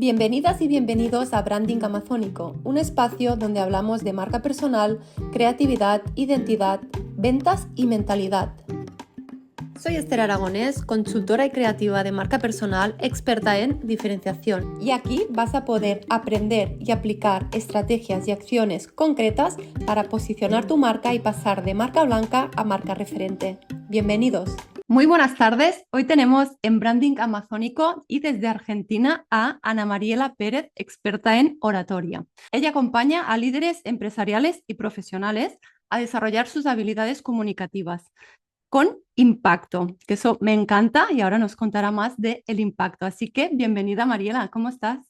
Bienvenidas y bienvenidos a Branding Amazónico, un espacio donde hablamos de marca personal, creatividad, identidad, ventas y mentalidad. Soy Esther Aragonés, consultora y creativa de marca personal, experta en diferenciación. Y aquí vas a poder aprender y aplicar estrategias y acciones concretas para posicionar tu marca y pasar de marca blanca a marca referente. Bienvenidos. Muy buenas tardes. Hoy tenemos en Branding Amazónico y desde Argentina a Ana Mariela Pérez, experta en oratoria. Ella acompaña a líderes empresariales y profesionales a desarrollar sus habilidades comunicativas con impacto, que eso me encanta y ahora nos contará más del impacto. Así que bienvenida Mariela, ¿cómo estás?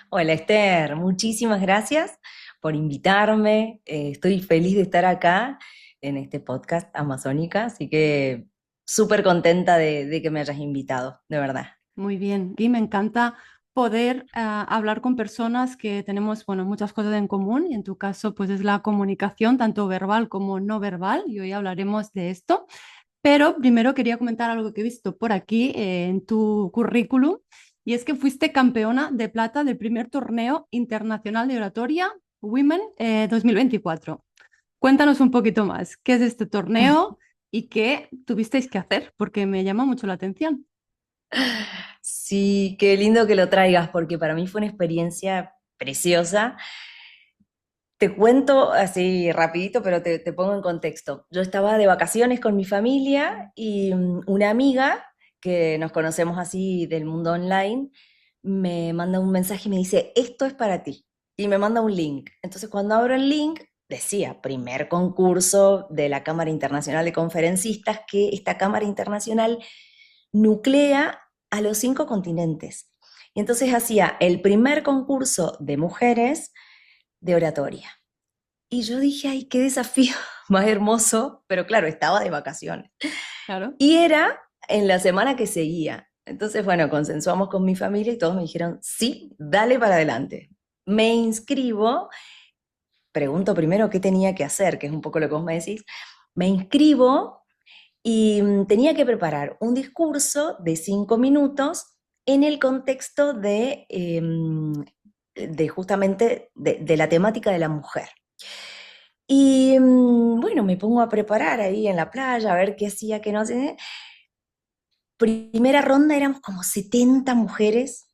Hola Esther, muchísimas gracias por invitarme. Estoy feliz de estar acá en este podcast Amazónica, así que súper contenta de que me hayas invitado, de verdad. Muy bien, y me encanta poder hablar con personas que tenemos, bueno, muchas cosas en común y en tu caso pues es la comunicación tanto verbal como no verbal y hoy hablaremos de esto. Pero primero quería comentar algo que he visto por aquí en tu currículum y es que fuiste campeona de plata del primer torneo internacional de oratoria Women 2024. Cuéntanos un poquito más, ¿qué es este torneo y qué tuvisteis que hacer? Porque me llama mucho la atención. Sí, qué lindo que lo traigas, porque para mí fue una experiencia preciosa. Te cuento así rapidito, pero te pongo en contexto. Yo estaba de vacaciones con mi familia y una amiga que nos conocemos así del mundo online me manda un mensaje y me dice, esto es para ti. Y me manda un link. Entonces cuando abro el link, decía, primer concurso de la Cámara Internacional de Conferencistas, que esta Cámara Internacional nuclea a los 5 continentes. Y entonces hacía el primer concurso de mujeres de oratoria. Y yo dije, ay, qué desafío más hermoso, pero claro, estaba de vacaciones. Claro. Y era en la semana que seguía. Entonces, bueno, consensuamos con mi familia y todos me dijeron, sí, dale para adelante. Me inscribo, pregunto primero qué tenía que hacer, que es un poco lo que vos me decís. Me inscribo y tenía que preparar un discurso de 5 minutos en el contexto de justamente de la temática de la mujer. Y bueno, me pongo a preparar ahí en la playa, a ver qué hacía, qué no hacía. Primera ronda éramos como 70 mujeres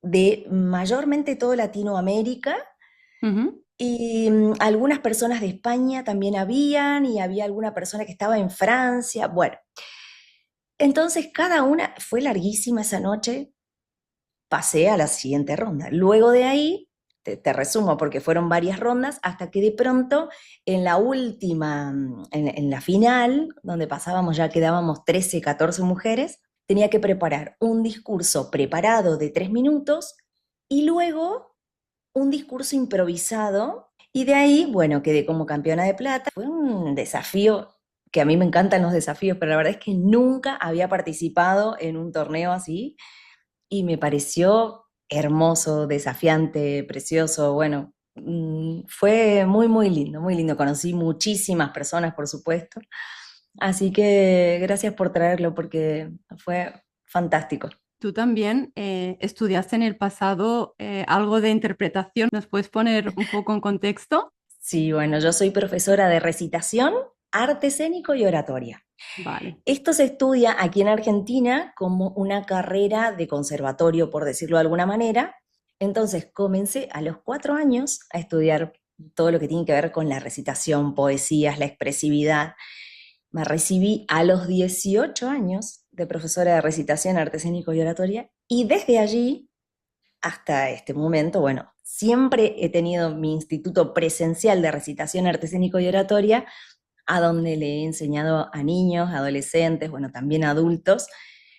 de mayormente todo Latinoamérica Ujú. y algunas personas de España también habían y había alguna persona que estaba en Francia. Bueno, entonces cada una fue larguísima esa noche, pasé a la siguiente ronda. Luego de ahí, te resumo porque fueron varias rondas, hasta que de pronto en la última, en la final, donde pasábamos, ya quedábamos 13, 14 mujeres, tenía que preparar un discurso preparado de 3 minutos y luego un discurso improvisado. Y de ahí, bueno, quedé como campeona de plata. Fue un desafío que a mí me encantan los desafíos, pero la verdad es que nunca había participado en un torneo así y me pareció hermoso, desafiante, precioso. Bueno, fue muy, muy lindo, muy lindo. Conocí muchísimas personas, por supuesto. Así que gracias por traerlo porque fue fantástico. Tú también estudiaste en el pasado algo de interpretación. ¿Nos puedes poner un poco en contexto? Sí, bueno, yo soy profesora de recitación, arte escénico y oratoria. Vale. Esto se estudia aquí en Argentina como una carrera de conservatorio, por decirlo de alguna manera. Entonces comencé a los 4 años a estudiar todo lo que tiene que ver con la recitación, poesías, la expresividad. Me recibí a los 18 años de profesora de recitación, arte escénico y oratoria, y desde allí hasta este momento, bueno, siempre he tenido mi instituto presencial de recitación, arte escénico y oratoria, a donde le he enseñado a niños, adolescentes, bueno, también a adultos,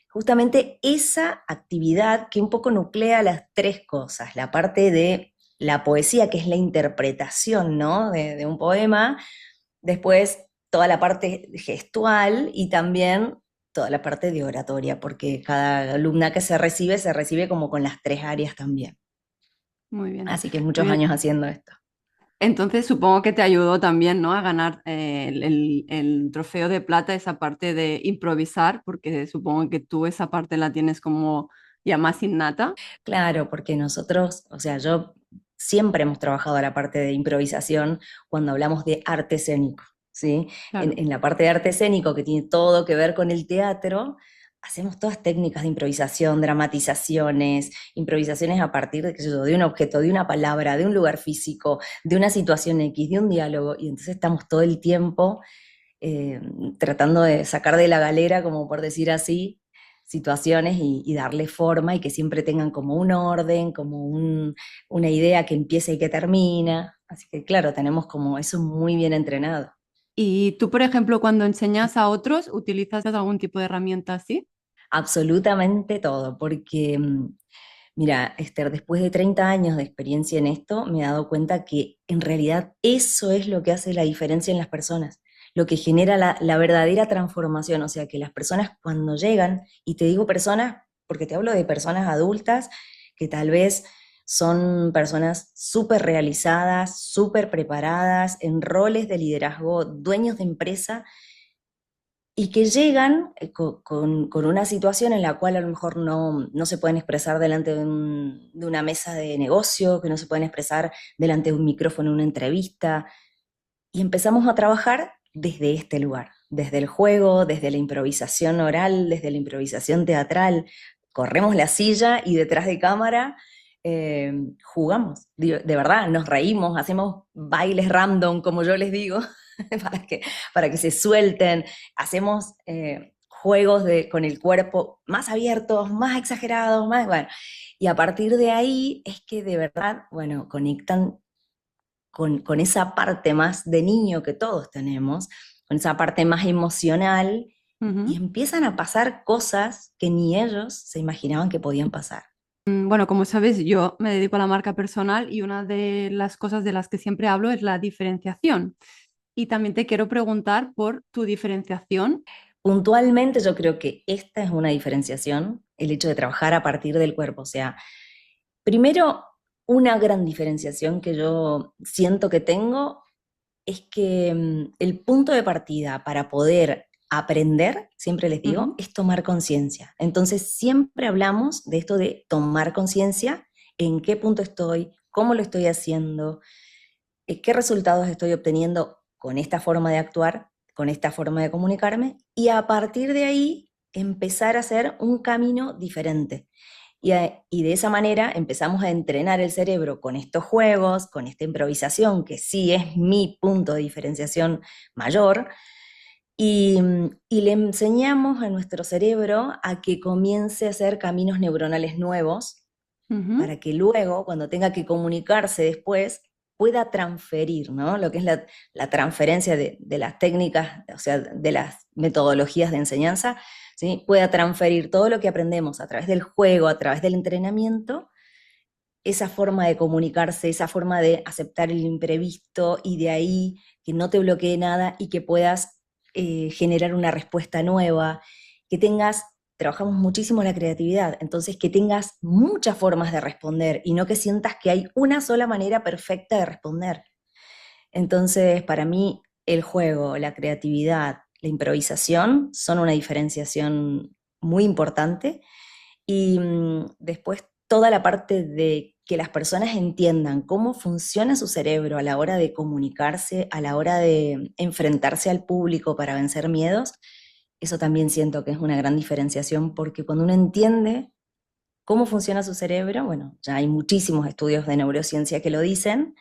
justamente esa actividad que un poco nuclea las tres cosas, la parte de la poesía, que es la interpretación, ¿no? de un poema, después toda la parte gestual y también toda la parte de oratoria, porque cada alumna que se recibe como con las tres áreas también. Muy bien, Así que muy muchos bien. años haciendo esto. Entonces supongo que te ayudó también, ¿no? A ganar el trofeo de plata, esa parte de improvisar, porque supongo que tú esa parte la tienes como ya más innata. Claro, porque nosotros, o sea, yo siempre hemos trabajado la parte de improvisación cuando hablamos de arte escénico, ¿sí? Claro. En la parte de arte escénico que tiene todo que ver con el teatro, hacemos todas técnicas de improvisación, dramatizaciones, improvisaciones a partir de, qué sé yo, de un objeto, de una palabra, de un lugar físico, de una situación X, de un diálogo, y entonces estamos todo el tiempo eh, tratando de sacar de la galera, como por decir así, situaciones y darle forma y que siempre tengan como un orden, como una idea que empieza y que termina. Así que claro, tenemos como eso muy bien entrenado. Y tú, por ejemplo, cuando enseñas a otros, ¿utilizas algún tipo de herramienta así? Absolutamente todo, porque mira, Esther, después de 30 años de experiencia en esto, me he dado cuenta que en realidad eso es lo que hace la diferencia en las personas, lo que genera la verdadera transformación. O sea, que las personas cuando llegan, y te digo personas porque te hablo de personas adultas que tal vez son personas súper realizadas, súper preparadas, en roles de liderazgo, dueños de empresa, y que llegan con una situación en la cual a lo mejor no se pueden expresar delante de una mesa de negocio, que no se pueden expresar delante de un micrófono en una entrevista, y empezamos a trabajar desde este lugar, desde el juego, desde la improvisación oral, desde la improvisación teatral. Corremos la silla y detrás de cámara jugamos, de verdad, nos reímos, hacemos bailes random, como yo les digo, para que se suelten, hacemos juegos con el cuerpo más abiertos, más exagerados, más, bueno, y a partir de ahí es que de verdad, bueno, conectan con esa parte más de niño que todos tenemos, con esa parte más emocional, y Ujú. empiezan a pasar cosas que ni ellos se imaginaban que podían pasar. Bueno, como sabes, yo me dedico a la marca personal y una de las cosas de las que siempre hablo es la diferenciación. Y también te quiero preguntar por tu diferenciación. Puntualmente yo creo que esta es una diferenciación, el hecho de trabajar a partir del cuerpo. O sea, primero, una gran diferenciación que yo siento que tengo es que el punto de partida para poder aprender, siempre les digo, Ujú. es tomar conciencia. Entonces, siempre hablamos de esto de tomar conciencia, en qué punto estoy, cómo lo estoy haciendo, qué resultados estoy obteniendo con esta forma de actuar, con esta forma de comunicarme, y a partir de ahí empezar a hacer un camino diferente. Y de esa manera empezamos a entrenar el cerebro con estos juegos, con esta improvisación, que sí es mi punto de diferenciación mayor, y le enseñamos a nuestro cerebro a que comience a hacer caminos neuronales nuevos Ujú. para que luego, cuando tenga que comunicarse después, pueda transferir, ¿no? Lo que es la transferencia de las técnicas, o sea, de las metodologías de enseñanza, ¿sí? Pueda transferir todo lo que aprendemos a través del juego, a través del entrenamiento, esa forma de comunicarse, esa forma de aceptar el imprevisto y de ahí que no te bloquee nada y que puedas generar una respuesta nueva, que tengas, trabajamos muchísimo la creatividad, entonces que tengas muchas formas de responder y no que sientas que hay una sola manera perfecta de responder. Entonces, para mí, el juego, la creatividad, la improvisación son una diferenciación muy importante y después toda la parte de que las personas entiendan cómo funciona su cerebro a la hora de comunicarse, a la hora de enfrentarse al público para vencer miedos, eso también siento que es una gran diferenciación porque cuando uno entiende cómo funciona su cerebro, bueno, ya hay muchísimos estudios de neurociencia que lo dicen,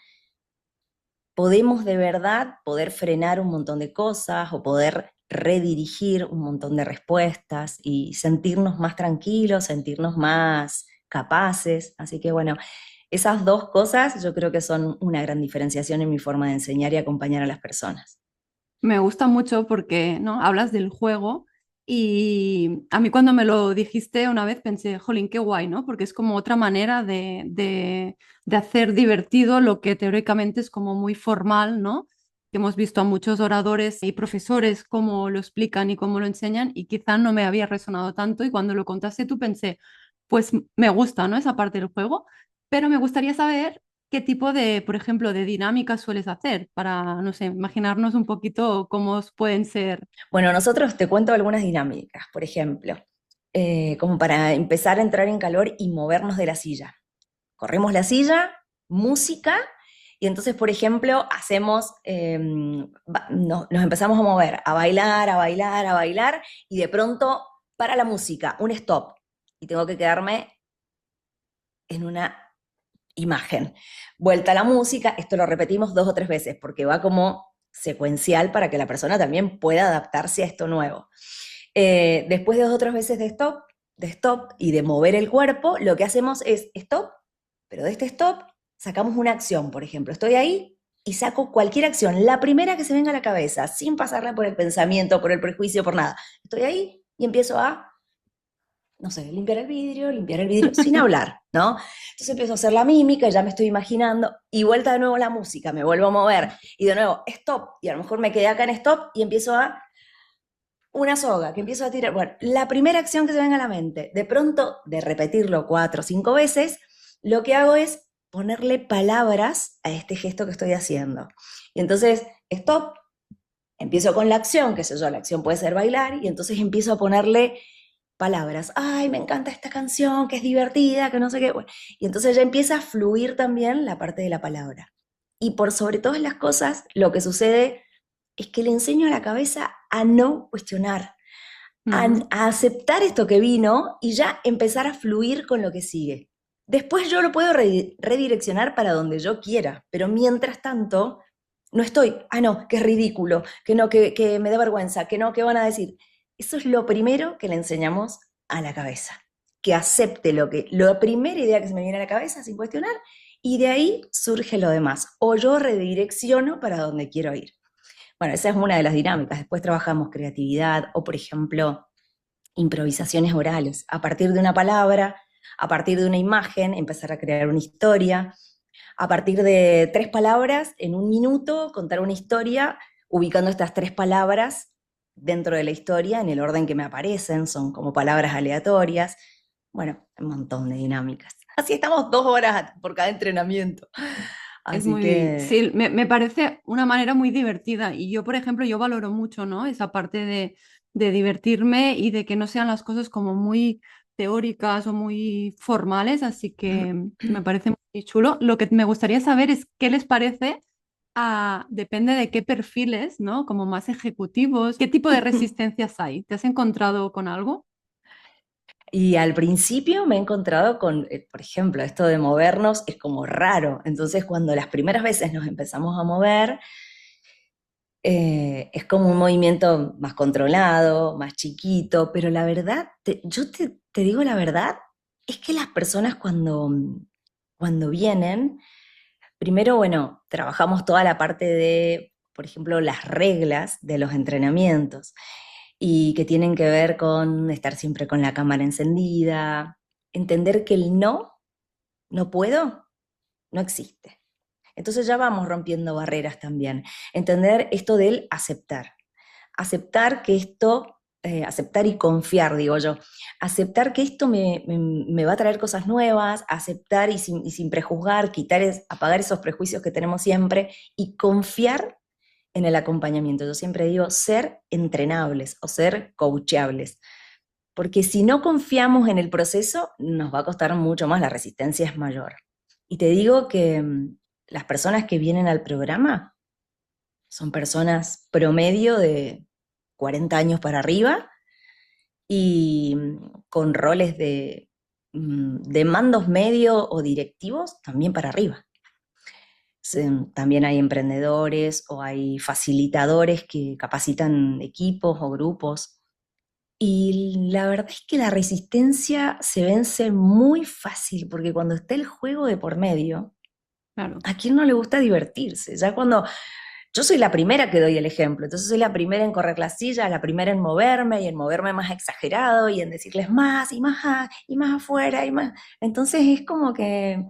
podemos de verdad poder frenar un montón de cosas o poder redirigir un montón de respuestas y sentirnos más tranquilos, sentirnos más capaces. Así que bueno, esas dos cosas yo creo que son una gran diferenciación en mi forma de enseñar y acompañar a las personas. Me gusta mucho porque, ¿no? Hablas del juego y a mí cuando me lo dijiste una vez pensé, jolín, qué guay, ¿no? Porque es como otra manera de hacer divertido lo que teóricamente es como muy formal, ¿no? Que hemos visto a muchos oradores y profesores cómo lo explican y cómo lo enseñan y quizá no me había resonado tanto y cuando lo contaste tú pensé, pues me gusta, ¿no? Esa parte del juego, pero me gustaría saber qué tipo de, por ejemplo, de dinámicas sueles hacer para, no sé, imaginarnos un poquito cómo pueden ser. Bueno, nosotros te cuento algunas dinámicas. Por ejemplo, como para empezar a entrar en calor y movernos de la silla. Corremos la silla, música, y entonces, por ejemplo, nos empezamos a mover, a bailar, a bailar, a bailar, y de pronto para la música, un stop, y tengo que quedarme en una imagen. Vuelta a la música, esto lo repetimos 2 o 3 veces, porque va como secuencial para que la persona también pueda adaptarse a esto nuevo. Después de 2 o 3 veces de stop y de mover el cuerpo, lo que hacemos es stop, pero de este stop sacamos una acción, por ejemplo. Estoy ahí y saco cualquier acción, la primera que se venga a la cabeza, sin pasarla por el pensamiento, por el prejuicio, por nada. Estoy ahí y empiezo a, no sé, limpiar el vidrio, sin hablar, ¿no? Entonces empiezo a hacer la mímica, ya me estoy imaginando, y vuelta de nuevo la música, me vuelvo a mover, y de nuevo, stop, y a lo mejor me quedé acá en stop y empiezo a una soga, que empiezo a tirar. Bueno, la primera acción que se venga a la mente, de pronto, de repetirlo 4 o 5 veces, lo que hago es ponerle palabras a este gesto que estoy haciendo. Y entonces, stop, empiezo con la acción, qué sé yo, la acción puede ser bailar, y entonces empiezo a ponerle palabras. Ay, me encanta esta canción, que es divertida, que no sé qué. Bueno, y entonces ya empieza a fluir también la parte de la palabra. Y por sobre todas las cosas, lo que sucede es que le enseño a la cabeza a no cuestionar, a aceptar esto que vino y ya empezar a fluir con lo que sigue. Después yo lo puedo redireccionar para donde yo quiera, pero mientras tanto no estoy, no, que es ridículo, que no, que me da vergüenza, que no, que van a decir. Eso es lo primero que le enseñamos a la cabeza, que acepte la primera idea que se me viene a la cabeza sin cuestionar, y de ahí surge lo demás, o yo redirecciono para donde quiero ir. Bueno, esa es una de las dinámicas. Después trabajamos creatividad o, por ejemplo, improvisaciones orales. A partir de una palabra, a partir de una imagen, empezar a crear una historia. A partir de 3 palabras, en un minuto, contar una historia, ubicando estas 3 palabras dentro de la historia en el orden que me aparecen. Son como palabras aleatorias. Bueno, un montón de dinámicas. Así estamos 2 horas por cada entrenamiento. Es Así muy, que sí, me parece una manera muy divertida y yo, por ejemplo, yo valoro mucho, ¿no? Esa parte de divertirme y de que no sean las cosas como muy teóricas o muy formales, así que me parece muy chulo. Lo que me gustaría saber es qué les parece depende de qué perfiles, ¿no? Como más ejecutivos, ¿qué tipo de resistencias hay? ¿Te has encontrado con algo? Y al principio me he encontrado con, por ejemplo, esto de movernos es como raro. Entonces, cuando las primeras veces nos empezamos a mover, es como un movimiento más controlado, más chiquito, pero la verdad, te digo la verdad, es que las personas cuando vienen, primero, bueno, trabajamos toda la parte de, por ejemplo, las reglas de los entrenamientos y que tienen que ver con estar siempre con la cámara encendida, entender que el no puedo, no existe. Entonces ya vamos rompiendo barreras también. Entender esto del aceptar. Aceptar que esto, aceptar y confiar, digo yo. Aceptar que esto me va a traer cosas nuevas, aceptar y sin prejuzgar, apagar esos prejuicios que tenemos siempre y confiar en el acompañamiento. Yo siempre digo ser entrenables o ser coacheables, porque si no confiamos en el proceso, nos va a costar mucho más, la resistencia es mayor. Y te digo que las personas que vienen al programa son personas promedio de 40 años para arriba y con roles de mandos medios o directivos también para arriba. También hay emprendedores o hay facilitadores que capacitan equipos o grupos. Y la verdad es que la resistencia se vence muy fácil, porque cuando está el juego de por medio, Claro. ¿a quién no le gusta divertirse? Ya cuando yo soy la primera que doy el ejemplo, entonces soy la primera en correr la silla, la primera en moverme y en moverme más exagerado y en decirles más y más afuera y más. Entonces es como que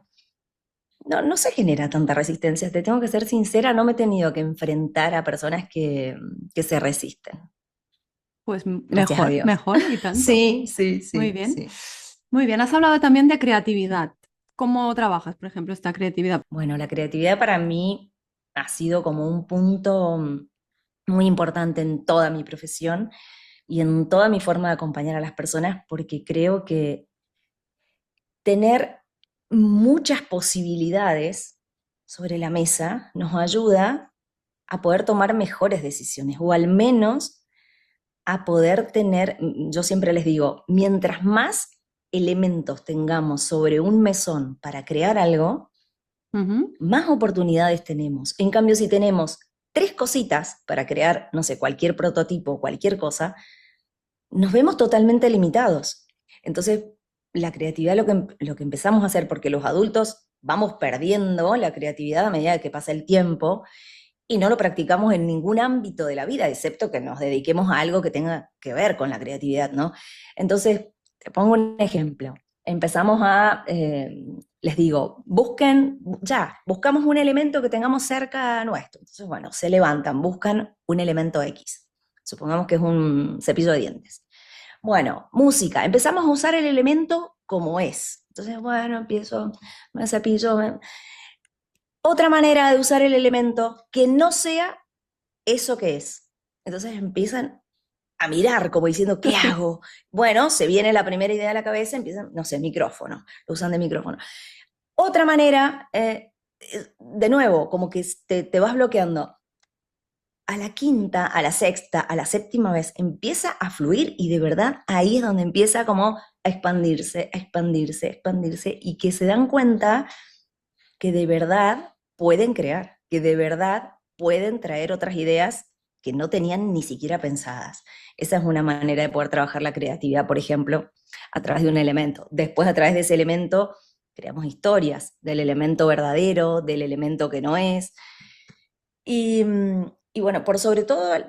no se genera tanta resistencia. Te tengo que ser sincera, no me he tenido que enfrentar a personas que se resisten. Pues Gracias a mejor, Dios. mejor y tanto. Sí, sí, Muy sí, bien. sí. Muy bien, has hablado también de creatividad. ¿Cómo trabajas, por ejemplo, esta creatividad? Bueno, la creatividad para mí ha sido como un punto muy importante en toda mi profesión, y en toda mi forma de acompañar a las personas, porque creo que tener muchas posibilidades sobre la mesa nos ayuda a poder tomar mejores decisiones, o al menos a poder tener, yo siempre les digo, mientras más elementos tengamos sobre un mesón para crear algo, Ujú. más oportunidades tenemos. En cambio, si tenemos 3 cositas para crear, no sé, cualquier prototipo, cualquier cosa, nos vemos totalmente limitados. Entonces, la creatividad lo que empezamos a hacer, porque los adultos vamos perdiendo la creatividad a medida que pasa el tiempo y no lo practicamos en ningún ámbito de la vida, excepto que nos dediquemos a algo que tenga que ver con la creatividad, ¿no? Entonces, te pongo un ejemplo. Empezamos les digo, buscamos un elemento que tengamos cerca nuestro. Entonces, bueno, se levantan, buscan un elemento X. Supongamos que es un cepillo de dientes. Bueno, música, empezamos a usar el elemento como es. Entonces, bueno, me cepillo. Otra manera de usar el elemento que no sea eso que es. Entonces empiezan a mirar como diciendo, ¿qué hago? Bueno, se viene la primera idea a la cabeza, empiezan, no sé, micrófono, lo usan de micrófono. Otra manera, de nuevo, como que te vas bloqueando. A la quinta, a la sexta, a la séptima vez, empieza a fluir y de verdad ahí es donde empieza como a expandirse, a expandirse, a expandirse y que se dan cuenta que de verdad pueden crear, que de verdad pueden traer otras ideas que no tenían ni siquiera pensadas. Esa es una manera de poder trabajar la creatividad, por ejemplo, a través de un elemento. Después, a través de ese elemento, creamos historias del elemento verdadero, del elemento que no es. Y, y bueno, por sobre todas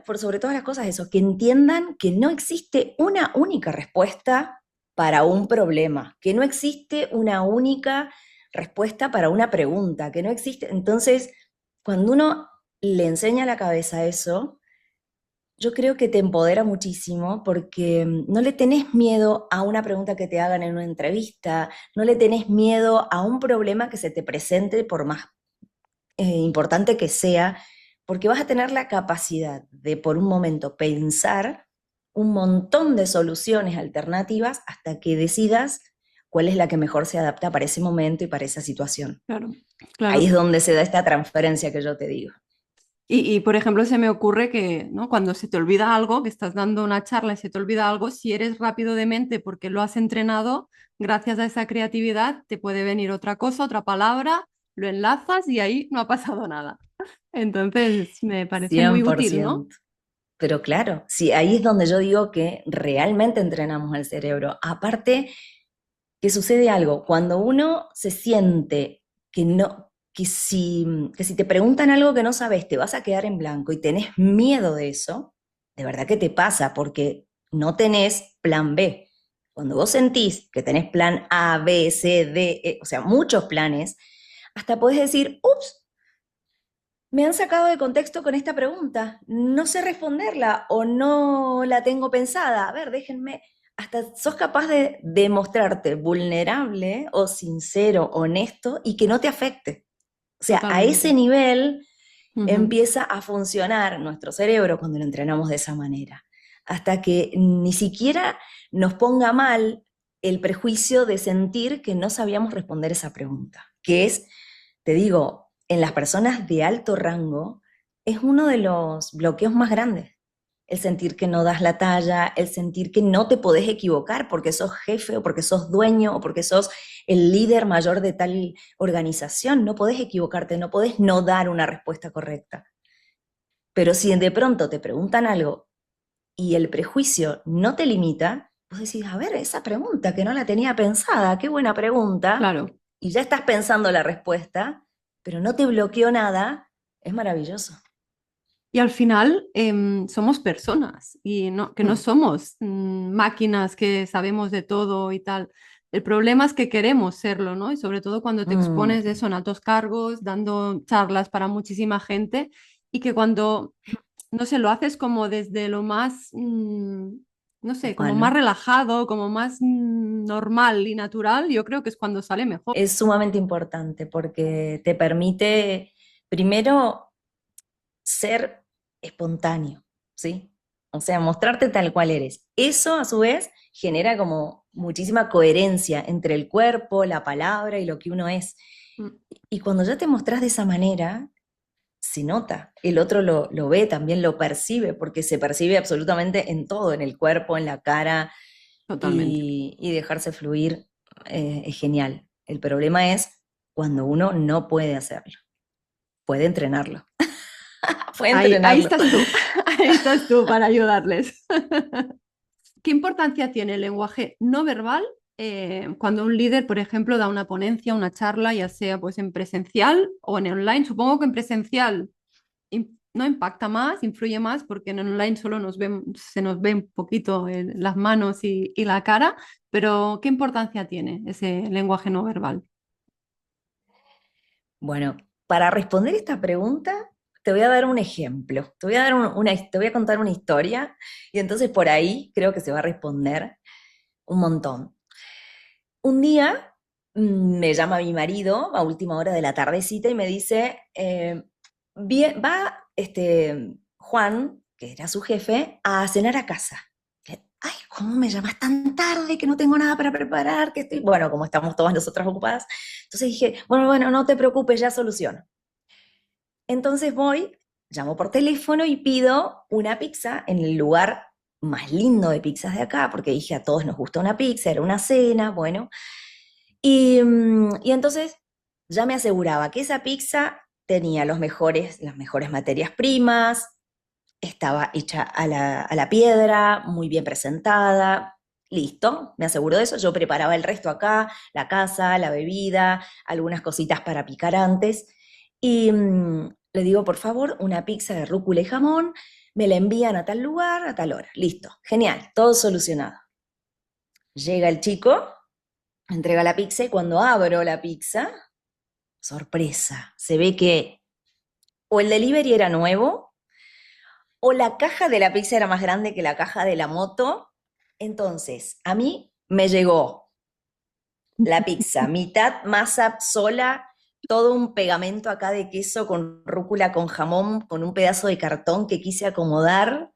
las cosas, eso, que entiendan que no existe una única respuesta para un problema, que no existe una única respuesta para una pregunta, que no existe. Entonces, cuando uno le enseña a la cabeza eso, yo creo que te empodera muchísimo porque no le tenés miedo a una pregunta que te hagan en una entrevista, no le tenés miedo a un problema que se te presente por más importante que sea, porque vas a tener la capacidad de por un momento pensar un montón de soluciones alternativas hasta que decidas cuál es la que mejor se adapta para ese momento y para esa situación. Claro, Ahí claro. es donde se da esta transferencia que yo te digo. Por ejemplo, se me ocurre que, ¿no? Cuando se te olvida algo, que estás dando una charla y se te olvida algo, si eres rápido de mente porque lo has entrenado, gracias a esa creatividad te puede venir otra cosa, otra palabra, lo enlazas y ahí no ha pasado nada. Entonces, me parece muy cien por útil, ¿no? ciento Pero claro, sí, ahí es donde yo digo que realmente entrenamos el cerebro. Aparte, que sucede algo, cuando uno se siente que no, que si te preguntan algo que no sabes, te vas a quedar en blanco y tenés miedo de eso, de verdad que te pasa, porque no tenés plan B. Cuando vos sentís que tenés plan A, B, C, D, o sea, muchos planes, hasta podés decir, ups, me han sacado de contexto con esta pregunta, no sé responderla o no la tengo pensada. A ver, déjenme, hasta sos capaz de demostrarte vulnerable o sincero, honesto y que no te afecte. O sea, a ese Totalmente. nivel Ujú. empieza a funcionar nuestro cerebro cuando lo entrenamos de esa manera, hasta que ni siquiera nos ponga mal el prejuicio de sentir que no sabíamos responder esa pregunta, que es, te digo, en las personas de alto rango, es uno de los bloqueos más grandes. El sentir que no das la talla, el sentir que no te podés equivocar porque sos jefe o porque sos dueño o porque sos el líder mayor de tal organización. No podés equivocarte, no podés no dar una respuesta correcta. Pero si de pronto te preguntan algo y el prejuicio no te limita, vos decís, a ver, esa pregunta que no la tenía pensada, qué buena pregunta, Claro. y ya estás pensando la respuesta, pero no te bloqueó nada, es maravilloso. Y al final somos personas y no, que no Mm. somos máquinas que sabemos de todo y tal. El problema es que queremos serlo, ¿no? Y sobre todo cuando te expones de Mm. eso en altos cargos, dando charlas para muchísima gente y que cuando, no sé, lo haces como desde lo más, no sé, como más Humano. relajado, como más normal y natural, yo creo que es cuando sale mejor. Es sumamente importante porque te permite, primero, ser espontáneo, ¿sí? O sea, mostrarte tal cual eres. Eso, a su vez, genera como muchísima coherencia entre el cuerpo, la palabra y lo que uno es. Mm, Y cuando ya te mostrás de esa manera, se nota. El otro lo ve, también lo percibe, porque se percibe absolutamente en todo, en el cuerpo, en la cara, totalmente. y dejarse fluir es genial. El problema es cuando uno no puede hacerlo. Puede entrenarlo. Puede Ahí entrenarlo. estás tú, ahí estás tú para ayudarles. ¿Qué importancia tiene el lenguaje no verbal cuando un líder, por ejemplo, da una ponencia, una charla, ya sea pues en presencial o en online? Supongo que en presencial no impacta más, influye más, porque en online solo se nos ve un poquito las manos y la cara, pero ¿qué importancia tiene ese lenguaje no verbal? Bueno, para responder esta pregunta, te voy a dar un ejemplo. Te voy a dar te voy a contar una historia y entonces por ahí creo que se va a responder un montón. Un día me llama mi marido a última hora de la tardecita y me dice, va Juan, que era su jefe, a cenar a casa. Ay, ¿cómo me llamas tan tarde que no tengo nada para preparar? Que estoy... Bueno, como estamos todas nosotras ocupadas. Entonces dije, bueno, no te preocupes, ya soluciono. Entonces voy, llamo por teléfono y pido una pizza en el lugar más lindo de pizzas de acá, porque dije a todos nos gusta una pizza, era una cena, bueno. Y entonces ya me aseguraba que esa pizza tenía las mejores materias primas, estaba hecha a la piedra, muy bien presentada. Listo, me aseguro de eso. Yo preparaba el resto acá, la casa, la bebida, algunas cositas para picar antes. Y le digo, por favor, una pizza de rúcula y jamón, me la envían a tal lugar, a tal hora. Listo, genial, todo solucionado. Llega el chico, entrega la pizza y cuando abro la pizza, sorpresa, se ve que o el delivery era nuevo o la caja de la pizza era más grande que la caja de la moto. Entonces, a mí me llegó la pizza, mitad masa sola, todo un pegamento acá de queso con rúcula, con jamón, con un pedazo de cartón que quise acomodar.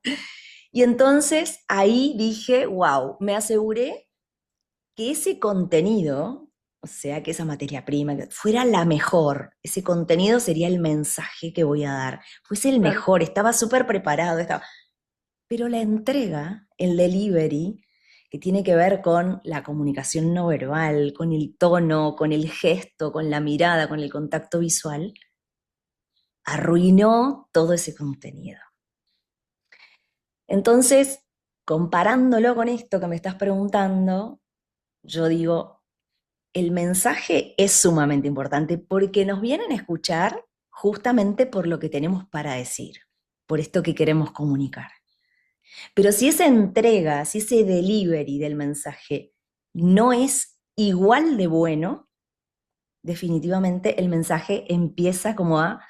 Y entonces ahí dije, wow, me aseguré que ese contenido, o sea, que esa materia prima, fuera la mejor. Ese contenido sería el mensaje que voy a dar. Fuese el Claro. mejor, estaba súper preparado, estaba... Pero la entrega, el delivery, que tiene que ver con la comunicación no verbal, con el tono, con el gesto, con la mirada, con el contacto visual, arruinó todo ese contenido. Entonces, comparándolo con esto que me estás preguntando, yo digo, el mensaje es sumamente importante porque nos vienen a escuchar justamente por lo que tenemos para decir, por esto que queremos comunicar. Pero si esa entrega, si ese delivery del mensaje no es igual de bueno, definitivamente el mensaje empieza como a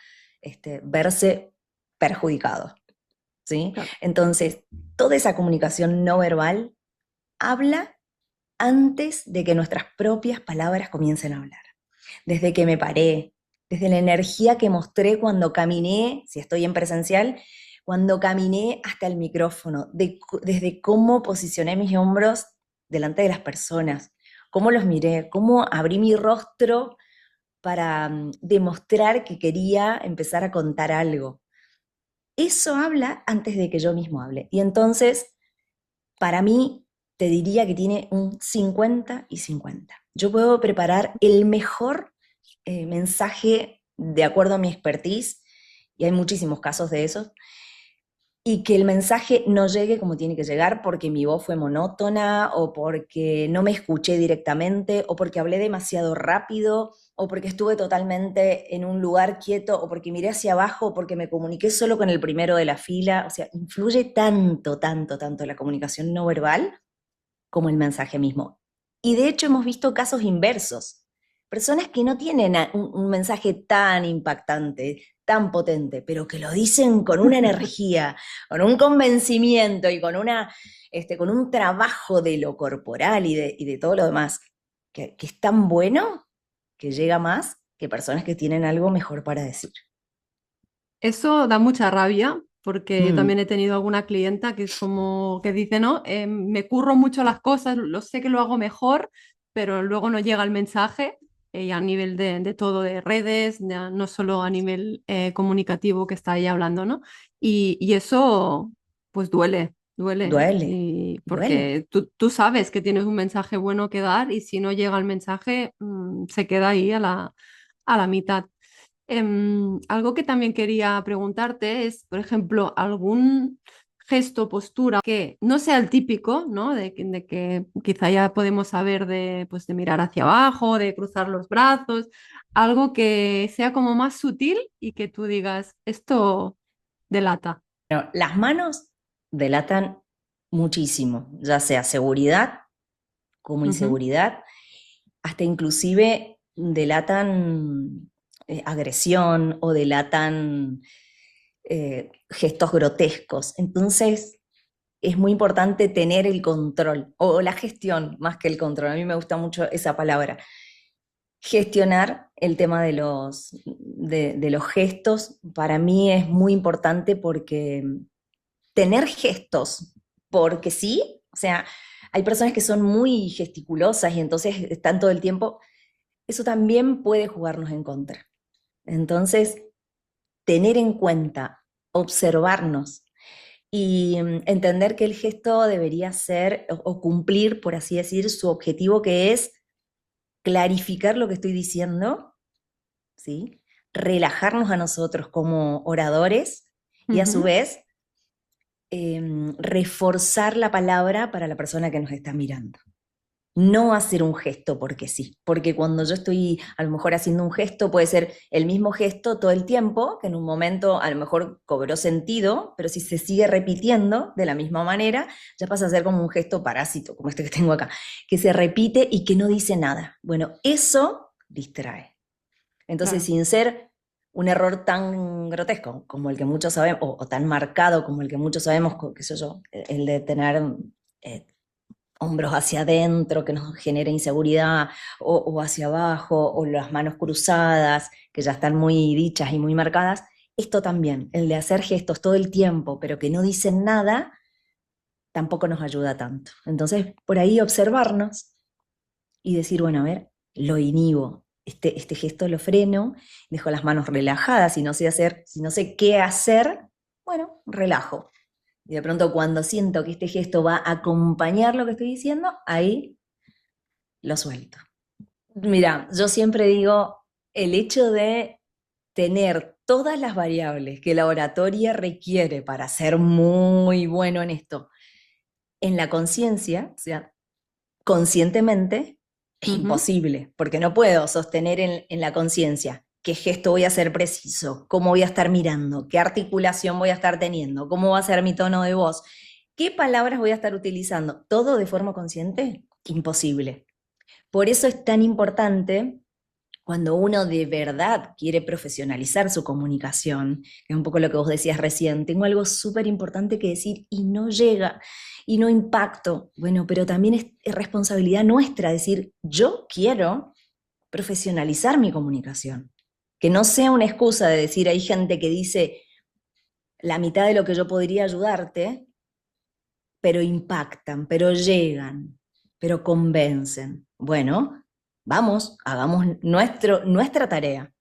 verse perjudicado, ¿sí? Claro. Entonces, toda esa comunicación no verbal habla antes de que nuestras propias palabras comiencen a hablar. Desde que me paré, desde la energía que mostré cuando caminé, si estoy en presencial, cuando caminé hasta el micrófono, desde cómo posicioné mis hombros delante de las personas, cómo los miré, cómo abrí mi rostro para demostrar que quería empezar a contar algo. Eso habla antes de que yo mismo hable. Y entonces, para mí, te diría que tiene un 50 y 50. Yo puedo preparar el mejor mensaje de acuerdo a mi expertise, y hay muchísimos casos de esos, y que el mensaje no llegue como tiene que llegar porque mi voz fue monótona o porque no me escuché directamente o porque hablé demasiado rápido o porque estuve totalmente en un lugar quieto o porque miré hacia abajo o porque me comuniqué solo con el primero de la fila. O sea, influye tanto la comunicación no verbal como el mensaje mismo. Y de hecho hemos visto casos inversos. Personas que no tienen un mensaje tan impactante, tan potente, pero que lo dicen con una energía, con un convencimiento y con un trabajo de lo corporal y de todo lo demás, que es tan bueno que llega más que personas que tienen algo mejor para decir. Eso da mucha rabia porque yo Mm, también he tenido alguna clienta que es como que dice, no, me curro mucho las cosas, lo sé que lo hago mejor, pero luego no llega el mensaje a nivel de todo, de redes, no solo a nivel comunicativo que está ahí hablando, ¿no? Y eso pues duele, duele, y duele. porque tú sabes que tienes un mensaje bueno que dar y si no llega el mensaje, se queda ahí a la mitad. Algo que también quería preguntarte es, por ejemplo, algún gesto, postura que no sea el típico, ¿no? De que quizá ya podemos saber de, pues, de mirar hacia abajo, de cruzar los brazos, algo que sea como más sutil y que tú digas, esto delata. Bueno, las manos delatan muchísimo, ya sea seguridad como Ujú, inseguridad, hasta inclusive delatan agresión o delatan gestos grotescos. Entonces, es muy importante tener el control o la gestión más que el control. A mí me gusta mucho esa palabra. Gestionar el tema de los gestos para mí es muy importante porque tener gestos, porque sí, o sea, hay personas que son muy gesticulosas y entonces están todo el tiempo, eso también puede jugarnos en contra. Entonces, tener en cuenta, observarnos y entender que el gesto debería ser o cumplir, por así decir, su objetivo que es clarificar lo que estoy diciendo, ¿sí? Relajarnos a nosotros como oradores y a su ujú. vez reforzar la palabra para la persona que nos está mirando. No hacer un gesto porque sí, porque cuando yo estoy a lo mejor haciendo un gesto puede ser el mismo gesto todo el tiempo, que en un momento a lo mejor cobró sentido, pero si se sigue repitiendo de la misma manera, ya pasa a ser como un gesto parásito, como este que tengo acá, que se repite y que no dice nada. Bueno, eso distrae. Entonces, Claro. sin ser un error tan grotesco como el que muchos sabemos, o tan marcado como el que muchos sabemos, qué sé yo, el de tener eh, hombros hacia adentro, que nos genera inseguridad, o hacia abajo, o las manos cruzadas, que ya están muy dichas y muy marcadas, esto también, el de hacer gestos todo el tiempo, pero que no dicen nada, tampoco nos ayuda tanto. Entonces, por ahí observarnos y decir, bueno, a ver, lo inhibo, este gesto lo freno, dejo las manos relajadas, si no sé qué hacer, bueno, relajo. Y de pronto cuando siento que este gesto va a acompañar lo que estoy diciendo, ahí lo suelto. Mira, yo siempre digo, el hecho de tener todas las variables que la oratoria requiere para ser muy bueno en esto, en la conciencia, o sea, conscientemente, es Ujú. imposible, porque no puedo sostener en la conciencia qué gesto voy a hacer preciso, cómo voy a estar mirando, qué articulación voy a estar teniendo, cómo va a ser mi tono de voz, qué palabras voy a estar utilizando, todo de forma consciente, imposible. Por eso es tan importante cuando uno de verdad quiere profesionalizar su comunicación, que es un poco lo que vos decías recién, tengo algo súper importante que decir y no llega y no impacto. Bueno, pero también es responsabilidad nuestra decir, yo quiero profesionalizar mi comunicación. Que no sea una excusa de decir, hay gente que dice la mitad de lo que yo podría ayudarte, pero impactan, pero llegan, pero convencen. Bueno, vamos, hagamos nuestra tarea,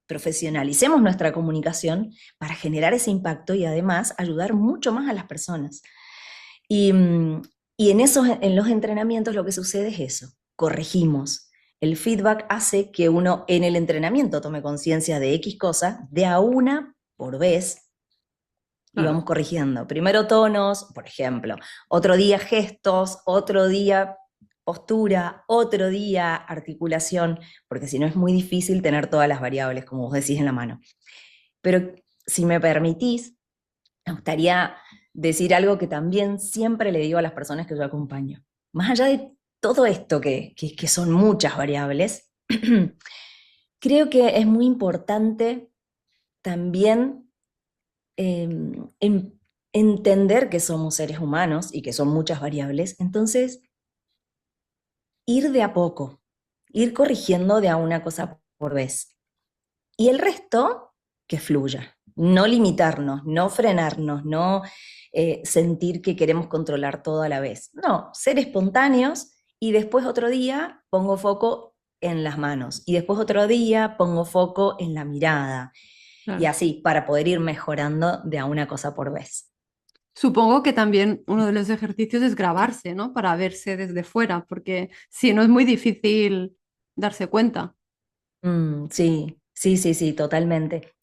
profesionalicemos nuestra comunicación para generar ese impacto y además ayudar mucho más a las personas. Y, y en los entrenamientos lo que sucede es eso, corregimos. El feedback hace que uno en el entrenamiento tome conciencia de X cosa, de a una por vez, y Claro. vamos corrigiendo. Primero tonos, por ejemplo, otro día gestos, otro día postura, otro día articulación, porque si no es muy difícil tener todas las variables, como vos decís, en la mano. Pero si me permitís, me gustaría decir algo que también siempre le digo a las personas que yo acompaño. Más allá de todo esto que son muchas variables, creo que es muy importante también eh, en, entender que somos seres humanos y que son muchas variables, entonces ir de a poco, ir corrigiendo de a una cosa por vez. Y el resto, que fluya. no limitarnos, no frenarnos, no sentir que queremos controlar todo a la vez. No, ser espontáneos y después otro día pongo foco en las manos y después otro día pongo foco en la mirada y Claro. así para poder ir mejorando de a una cosa por vez. Supongo que también uno de los ejercicios es grabarse, ¿no? Para verse desde fuera, porque si no es muy difícil darse cuenta. Sí, sí, sí, sí, totalmente.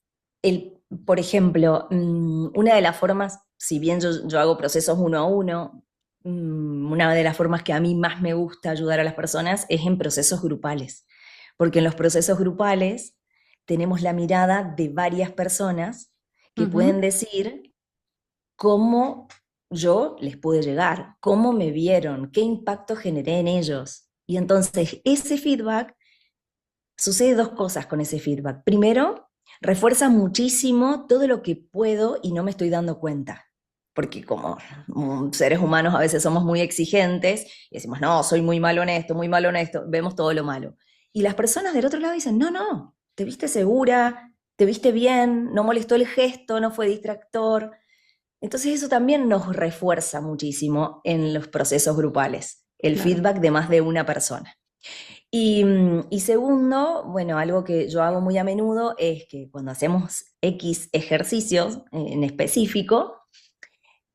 Por ejemplo, una de las formas, si bien yo hago procesos uno a uno, una de las formas que a mí más me gusta ayudar a las personas es en procesos grupales, porque en los procesos grupales tenemos la mirada de varias personas que Ujú. pueden decir cómo yo les pude llegar, cómo me vieron, qué impacto generé en ellos. Y entonces ese feedback, sucede dos cosas con ese feedback. Primero, refuerza muchísimo todo lo que puedo y no me estoy dando cuenta. Porque como seres humanos a veces somos muy exigentes y decimos, no, soy muy malo en esto, vemos todo lo malo. Y las personas del otro lado dicen, no, no, te viste segura, te viste bien, no molestó el gesto, no fue distractor. Entonces eso también nos refuerza muchísimo en los procesos grupales, el Claro. feedback de más de una persona. Y segundo, bueno, algo que yo hago muy a menudo es que cuando hacemos X ejercicios en específico,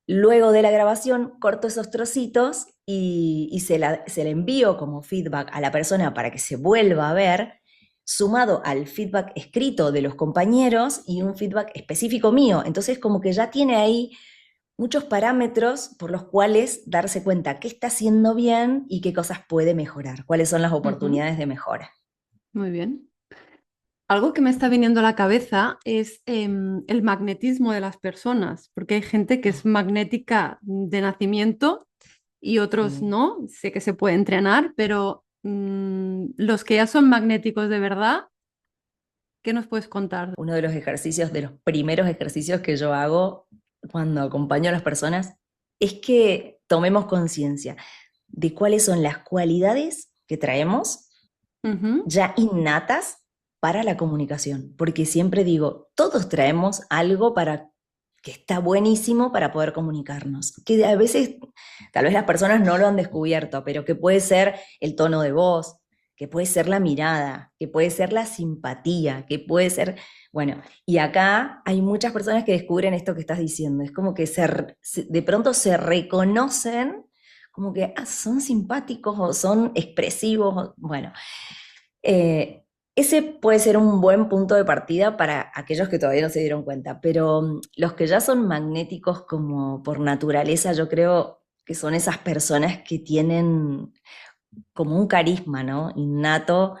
luego de la grabación corto esos trocitos y se la envío como feedback a la persona para que se vuelva a ver, sumado al feedback escrito de los compañeros y un feedback específico mío. Entonces como que ya tiene ahí muchos parámetros por los cuales darse cuenta qué está haciendo bien y qué cosas puede mejorar, cuáles son las Ujú. oportunidades de mejora. Muy bien. Algo que me está viniendo a la cabeza es el magnetismo de las personas, porque hay gente que es magnética de nacimiento y otros Mm. no. Sé que se puede entrenar, pero los que ya son magnéticos de verdad, ¿qué nos puedes contar? Uno de los ejercicios, de los primeros ejercicios que yo hago cuando acompaño a las personas, es que tomemos conciencia de cuáles son las cualidades que traemos Ujú. ya innatas para la comunicación. Porque siempre digo, todos traemos algo para que está buenísimo para poder comunicarnos. Que a veces, tal vez las personas no lo han descubierto, pero que puede ser el tono de voz, que puede ser la mirada, que puede ser la simpatía, que puede ser, bueno, y acá hay muchas personas que descubren esto que estás diciendo. Es como que de pronto se reconocen como que son simpáticos o son expresivos, bueno, eh, ese puede ser un buen punto de partida para aquellos que todavía no se dieron cuenta, pero los que ya son magnéticos como por naturaleza, yo creo que son esas personas que tienen como un carisma, ¿no? Innato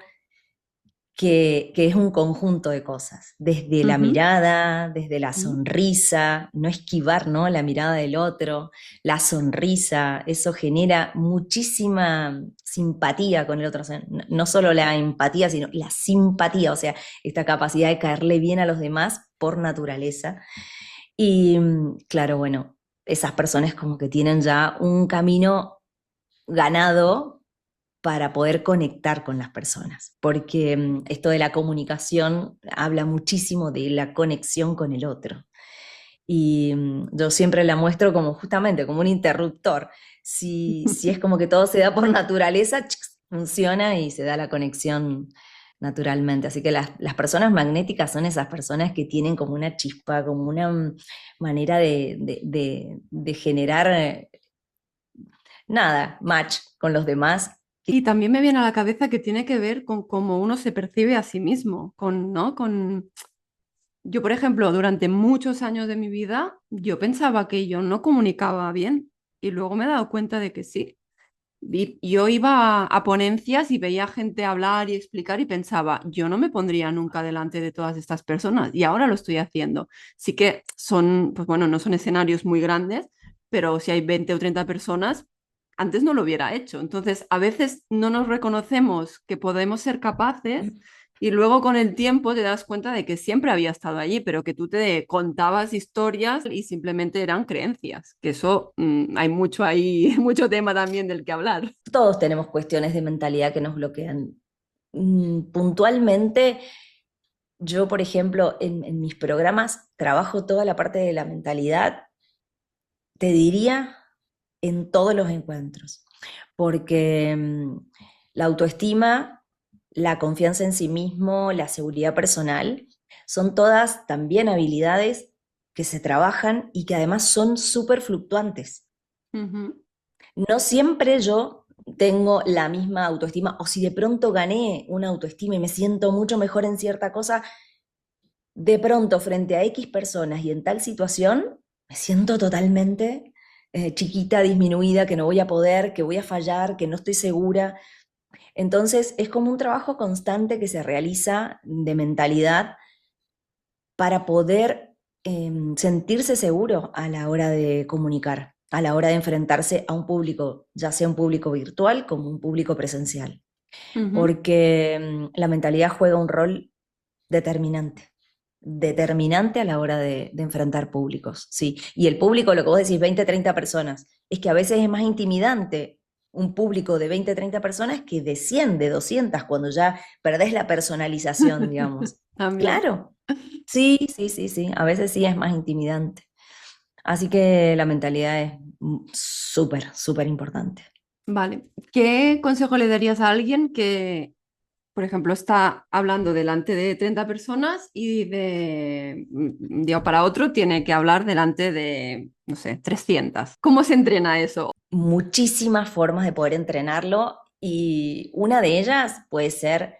que es un conjunto de cosas, desde la Ujú. mirada, desde la Ujú. sonrisa, no esquivar, ¿no? La mirada del otro, la sonrisa, eso genera muchísima simpatía con el otro, o sea, no solo la empatía, sino la simpatía, o sea, esta capacidad de caerle bien a los demás por naturaleza. Y claro, bueno, esas personas como que tienen ya un camino ganado para poder conectar con las personas, porque esto de la comunicación habla muchísimo de la conexión con el otro. Y yo siempre la muestro como justamente como un interruptor. Si es como que todo se da por naturaleza, funciona y se da la conexión naturalmente. Así que las personas magnéticas son esas personas que tienen como una chispa, como una manera de generar, nada, match con los demás. Y también me viene a la cabeza que tiene que ver con cómo uno se percibe a sí mismo, con, ¿no? Con... Yo, por ejemplo, durante muchos años de mi vida, yo pensaba que yo no comunicaba bien y luego me he dado cuenta de que sí. Yo iba a ponencias y veía gente hablar y explicar y pensaba, yo no me pondría nunca delante de todas estas personas y ahora lo estoy haciendo. Sí que son, pues bueno, no son escenarios muy grandes, pero si hay 20 o 30 personas, antes no lo hubiera hecho. Entonces, a veces no nos reconocemos que podemos ser capaces y luego con el tiempo te das cuenta de que siempre había estado allí, pero que tú te contabas historias y simplemente eran creencias, que eso hay mucho ahí, mucho tema también del que hablar. Todos tenemos cuestiones de mentalidad que nos bloquean. Puntualmente, Yo, por ejemplo, en mis programas trabajo toda la parte de la mentalidad, te diría, en todos los encuentros, porque la autoestima, la confianza en sí mismo, la seguridad personal, son todas también habilidades que se trabajan y que además son súper fluctuantes. Ujú. No siempre yo tengo la misma autoestima, o si de pronto gané una autoestima y me siento mucho mejor en cierta cosa, de pronto frente a X personas y en tal situación, me siento totalmente chiquita, disminuida, que no voy a poder, que voy a fallar, que no estoy segura. Entonces es como un trabajo constante que se realiza de mentalidad para poder sentirse seguro a la hora de comunicar, a la hora de enfrentarse a un público, ya sea un público virtual como un público presencial, Ujú. porque la mentalidad juega un rol determinante. Determinante a la hora de enfrentar públicos, sí. Y el público, lo que vos decís, 20 30 personas, es que a veces es más intimidante un público de 20 30 personas que de 100 de 200 cuando ya perdés la personalización, digamos. También. Claro, sí, sí, sí, sí, a veces sí es más intimidante. Así que la mentalidad es súper, súper importante. Vale. ¿Qué consejo le darías a alguien que, por ejemplo, está hablando delante de 30 personas y de un día para otro tiene que hablar delante de, no sé, 300? ¿Cómo se entrena eso? Muchísimas formas de poder entrenarlo y una de ellas puede ser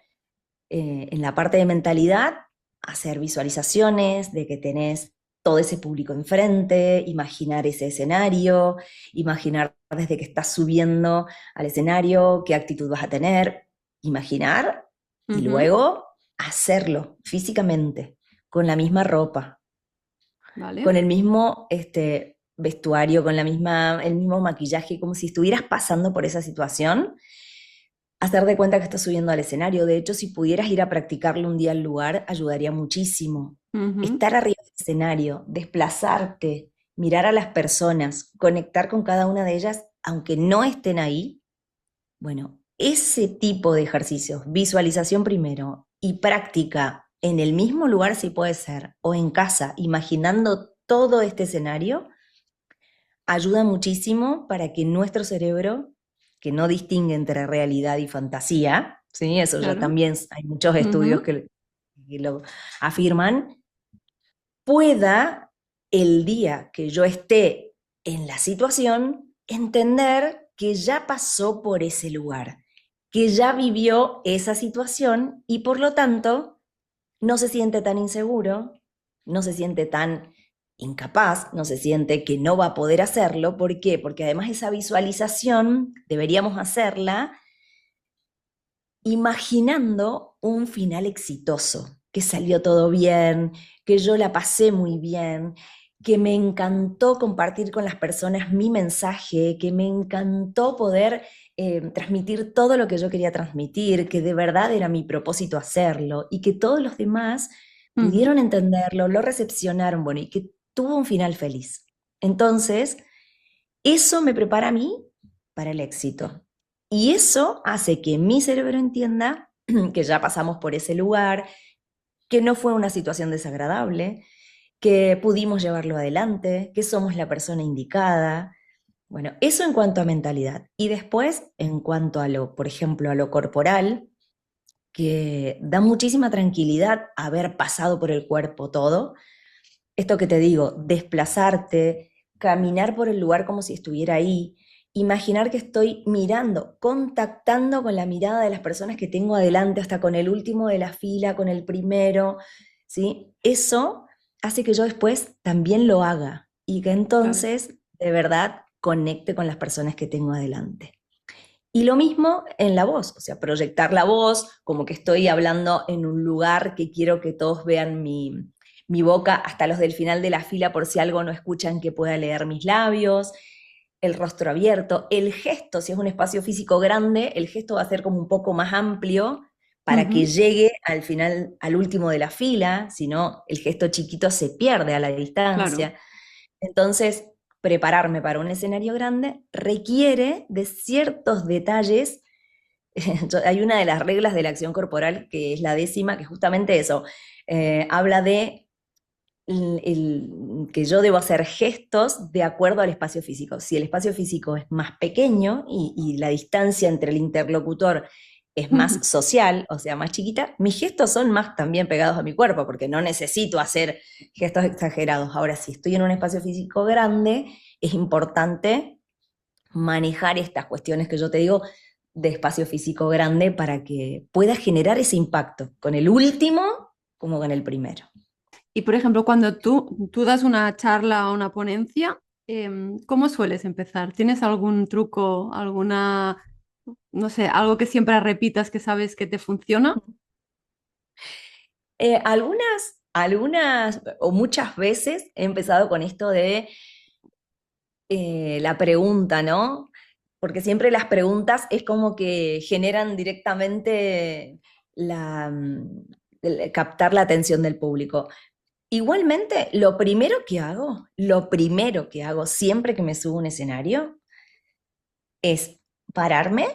en la parte de mentalidad, hacer visualizaciones de que tenés todo ese público enfrente, imaginar ese escenario, imaginar desde que estás subiendo al escenario qué actitud vas a tener, imaginar y Ujú. luego hacerlo físicamente, con la misma ropa, con Vale. el mismo vestuario, con el mismo maquillaje, como si estuvieras pasando por esa situación, hacer de cuenta que estás subiendo al escenario. De hecho, si pudieras ir a practicarlo un día al lugar, ayudaría muchísimo. Ujú. Estar arriba del escenario, desplazarte, mirar a las personas, conectar con cada una de ellas, aunque no estén ahí. Bueno, ese tipo de ejercicios, visualización primero y práctica en el mismo lugar si puede ser, o en casa, imaginando todo este escenario, ayuda muchísimo para que nuestro cerebro, que no distingue entre realidad y fantasía, ¿sí? Eso ya Claro. también hay muchos estudios Ujú. que lo afirman, pueda el día que yo esté en la situación entender que ya pasó por ese lugar, que ya vivió esa situación y por lo tanto no se siente tan inseguro, no se siente tan incapaz, no se siente que no va a poder hacerlo. ¿Por qué? Porque además esa visualización deberíamos hacerla imaginando un final exitoso, que salió todo bien, que yo la pasé muy bien, que me encantó compartir con las personas mi mensaje, que me encantó poder transmitir todo lo que yo quería transmitir, que de verdad era mi propósito hacerlo y que todos los demás pudieron Ujú. entenderlo, lo recepcionaron, bueno, y que tuvo un final feliz. Entonces, eso me prepara a mí para el éxito. Y eso hace que mi cerebro entienda que ya pasamos por ese lugar, que no fue una situación desagradable, que pudimos llevarlo adelante, que somos la persona indicada. Bueno, eso en cuanto a mentalidad. Y después, en cuanto a lo, por ejemplo, a lo corporal, que da muchísima tranquilidad haber pasado por el cuerpo todo. Esto que te digo, desplazarte, caminar por el lugar como si estuviera ahí, imaginar que estoy mirando, contactando con la mirada de las personas que tengo adelante, hasta con el último de la fila, con el primero, ¿sí? Eso hace que yo después también lo haga y que Claro. entonces de verdad conecte con las personas que tengo adelante. Y lo mismo en la voz, o sea, proyectar la voz como que estoy hablando en un lugar que quiero que todos vean mi boca, hasta los del final de la fila, por si algo no escuchan, que pueda leer mis labios, el rostro abierto, el gesto, si es un espacio físico grande, el gesto va a ser como un poco más amplio para que Ujú. llegue al final, al último de la fila, si no, el gesto chiquito se pierde a la Claro. distancia. Entonces, prepararme para un escenario grande requiere de ciertos detalles Hay una de las reglas de la acción corporal, que es la 10ª, que justamente eso, habla de que yo debo hacer gestos de acuerdo al espacio físico. Si el espacio físico es más pequeño y la distancia entre el interlocutor es más social, o sea, más chiquita, mis gestos son más también pegados a mi cuerpo, porque no necesito hacer gestos exagerados. Ahora, si estoy en un espacio físico grande, es importante manejar estas cuestiones que yo te digo de espacio físico grande para que pueda generar ese impacto con el último como con el primero. Y por ejemplo, cuando tú das una charla o una ponencia, ¿cómo sueles empezar? ¿Tienes algún truco, alguna, no sé, algo que siempre repitas que sabes que te funciona? Algunas o muchas veces he empezado con esto de la pregunta, ¿no? Porque siempre las preguntas es como que generan directamente captar la atención del público. Igualmente, lo primero que hago siempre que me subo a un escenario es pararme,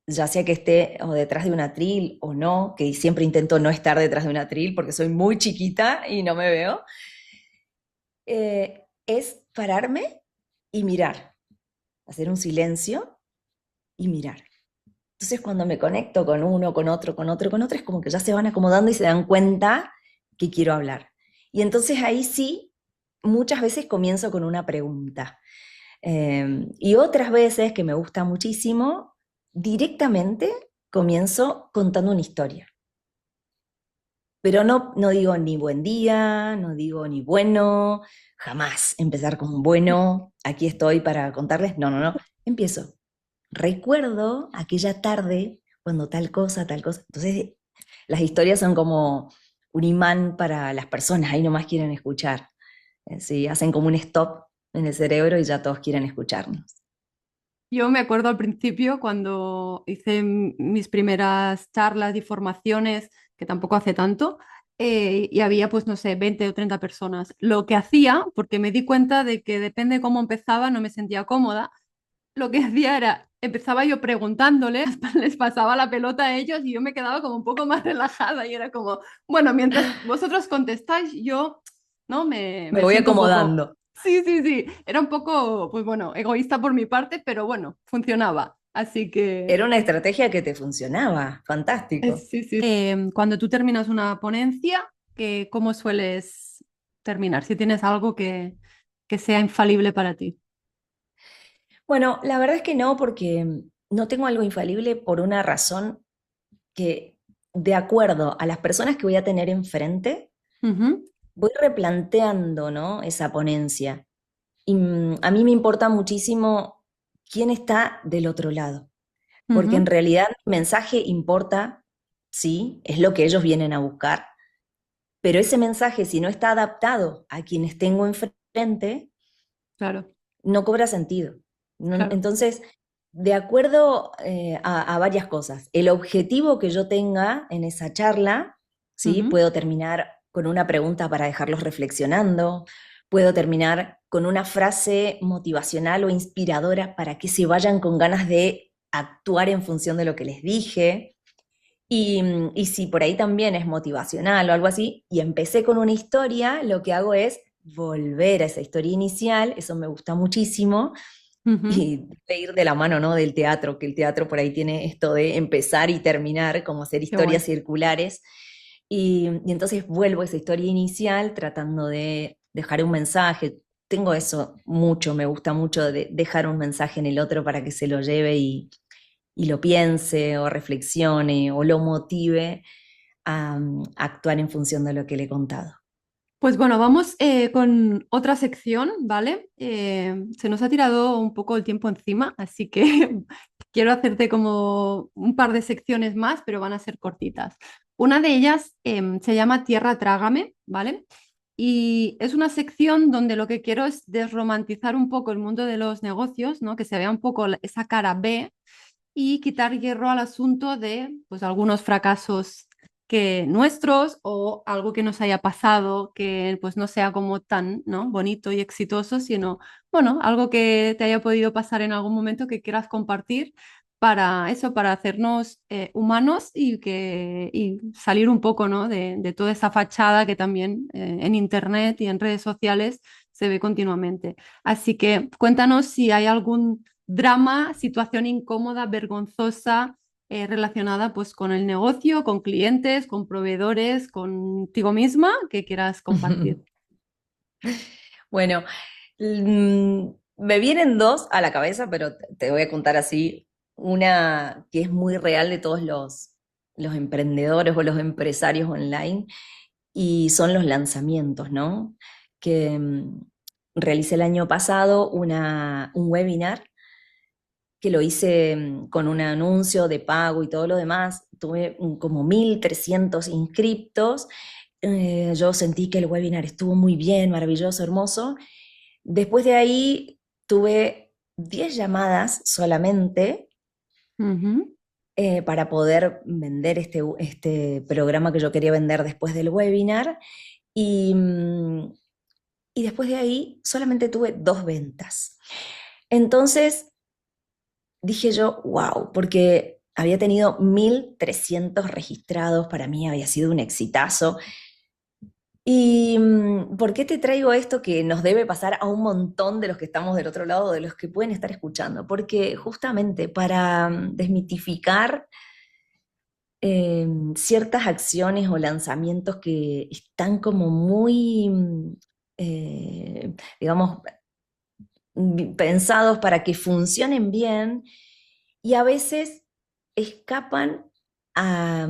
ya sea que esté o detrás de un atril o no, que siempre intento no estar detrás de un atril porque soy muy chiquita y no me veo, es pararme y mirar, hacer un silencio y mirar. Entonces cuando me conecto con uno, con otro, con otro, con otro, es como que ya se van acomodando y se dan cuenta que quiero hablar. Y entonces ahí sí, muchas veces comienzo con una pregunta. Y otras veces, que me gusta muchísimo, directamente comienzo contando una historia. Pero no digo ni buen día, no digo ni bueno, jamás empezar con bueno, aquí estoy para contarles. No, no, no. Empiezo. Recuerdo aquella tarde cuando tal cosa, tal cosa. Entonces, las historias son como un imán para las personas, ahí nomás quieren escuchar. Sí, hacen como un stop en el cerebro y ya todos quieren escucharnos. Yo me acuerdo al principio cuando hice mis primeras charlas y formaciones, que tampoco hace tanto, y había, pues no sé, 20 o 30 personas. Lo que hacía, porque me di cuenta de que depende de cómo empezaba, no me sentía cómoda, lo que hacía era, empezaba yo preguntándoles, les pasaba la pelota a ellos y yo me quedaba como un poco más relajada y era como, bueno, mientras vosotros contestáis, yo, ¿no? Me Me voy siento un poco... acomodando. Sí, sí, sí, era un poco, pues bueno, egoísta por mi parte, pero bueno, funcionaba. Así que, Era una estrategia que te funcionaba, fantástico. sí, sí. Cuando tú terminas una ponencia, ¿cómo sueles terminar? Si tienes algo que sea infalible para ti. Bueno, la verdad es que no, porque no tengo algo infalible por una razón que, de acuerdo a las personas que voy a tener enfrente, Ujú, voy replanteando, ¿no? Esa ponencia. Y a mí me importa muchísimo quién está del otro lado, porque en ujú, realidad mi mensaje importa, sí, es lo que ellos vienen a buscar, pero ese mensaje, si no está adaptado a quienes tengo enfrente, claro, no cobra sentido. claro. Entonces, de acuerdo a varias cosas, el objetivo que yo tenga en esa charla, ¿sí? Ujú. Puedo terminar con una pregunta para dejarlos reflexionando, puedo terminar con una frase motivacional o inspiradora para que se vayan con ganas de actuar en función de lo que les dije. Y si por ahí también es motivacional o algo así, y empecé con una historia, lo que hago es volver a esa historia inicial, eso me gusta muchísimo, Ujú, y de ir de la mano, ¿no? Del teatro, que el teatro por ahí tiene esto de empezar y terminar, como hacer qué historias guay. circulares, y entonces vuelvo a esa historia inicial tratando de dejar un mensaje. Tengo eso mucho, me gusta mucho de dejar un mensaje en el otro para que se lo lleve y lo piense o reflexione o lo motive a actuar en función de lo que le he contado. Pues bueno, vamos con otra sección, ¿vale? Se nos ha tirado un poco el tiempo encima, así que quiero hacerte como un par de secciones más, pero van a ser cortitas. Una de ellas se llama Tierra Trágame, ¿vale? Y es una sección donde lo que quiero es desromantizar un poco el mundo de los negocios, ¿no? Que se vea un poco esa cara B y quitar hierro al asunto de pues algunos fracasos que nuestros o algo que nos haya pasado que pues no sea como tan, ¿no? bonito y exitoso, sino bueno, algo que te haya podido pasar en algún momento que quieras compartir para eso, para hacernos humanos y salir un poco, ¿no? de toda esa fachada que también en Internet y en redes sociales se ve continuamente. Así que cuéntanos si hay algún drama, situación incómoda, vergonzosa relacionada pues con el negocio, con clientes, con proveedores, contigo misma que quieras compartir. Bueno, me vienen dos a la cabeza, pero te voy a contar así. Una que es muy real de todos los emprendedores o los empresarios online y son los lanzamientos, ¿no? Que realicé el año pasado un webinar que lo hice con un anuncio de pago y todo lo demás. Tuve como 1.300 inscriptos. Yo sentí que el webinar estuvo muy bien, maravilloso, hermoso. Después de ahí tuve 10 llamadas solamente Ujú. para poder vender este programa que yo quería vender después del webinar. Y, y después de ahí solamente tuve 2 ventas. Entonces dije yo, wow, porque había tenido 1.300 registrados, para mí había sido un exitazo. ¿Y por qué te traigo esto que nos debe pasar a un montón de los que estamos del otro lado, de los que pueden estar escuchando? Porque justamente para desmitificar ciertas acciones o lanzamientos que están como muy, digamos, pensados para que funcionen bien y a veces escapan a,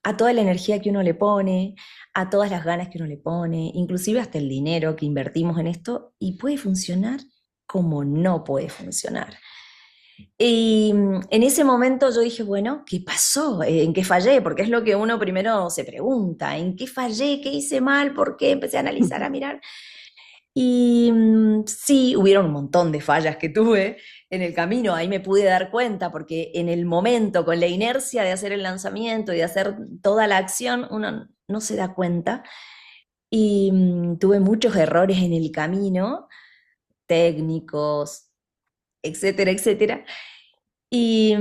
a toda la energía que uno le pone, a todas las ganas que uno le pone, inclusive hasta el dinero que invertimos en esto, y puede funcionar como no puede funcionar. Y en ese momento yo dije, bueno, ¿qué pasó? ¿En qué fallé? Porque es lo que uno primero se pregunta, ¿en qué fallé? ¿Qué hice mal? ¿Por qué? Empecé a analizar, a mirar. Y sí, hubieron un montón de fallas que tuve en el camino, ahí me pude dar cuenta, porque en el momento, con la inercia de hacer el lanzamiento y de hacer toda la acción, uno no se da cuenta. Y tuve muchos errores en el camino, técnicos, etcétera, etcétera. Y,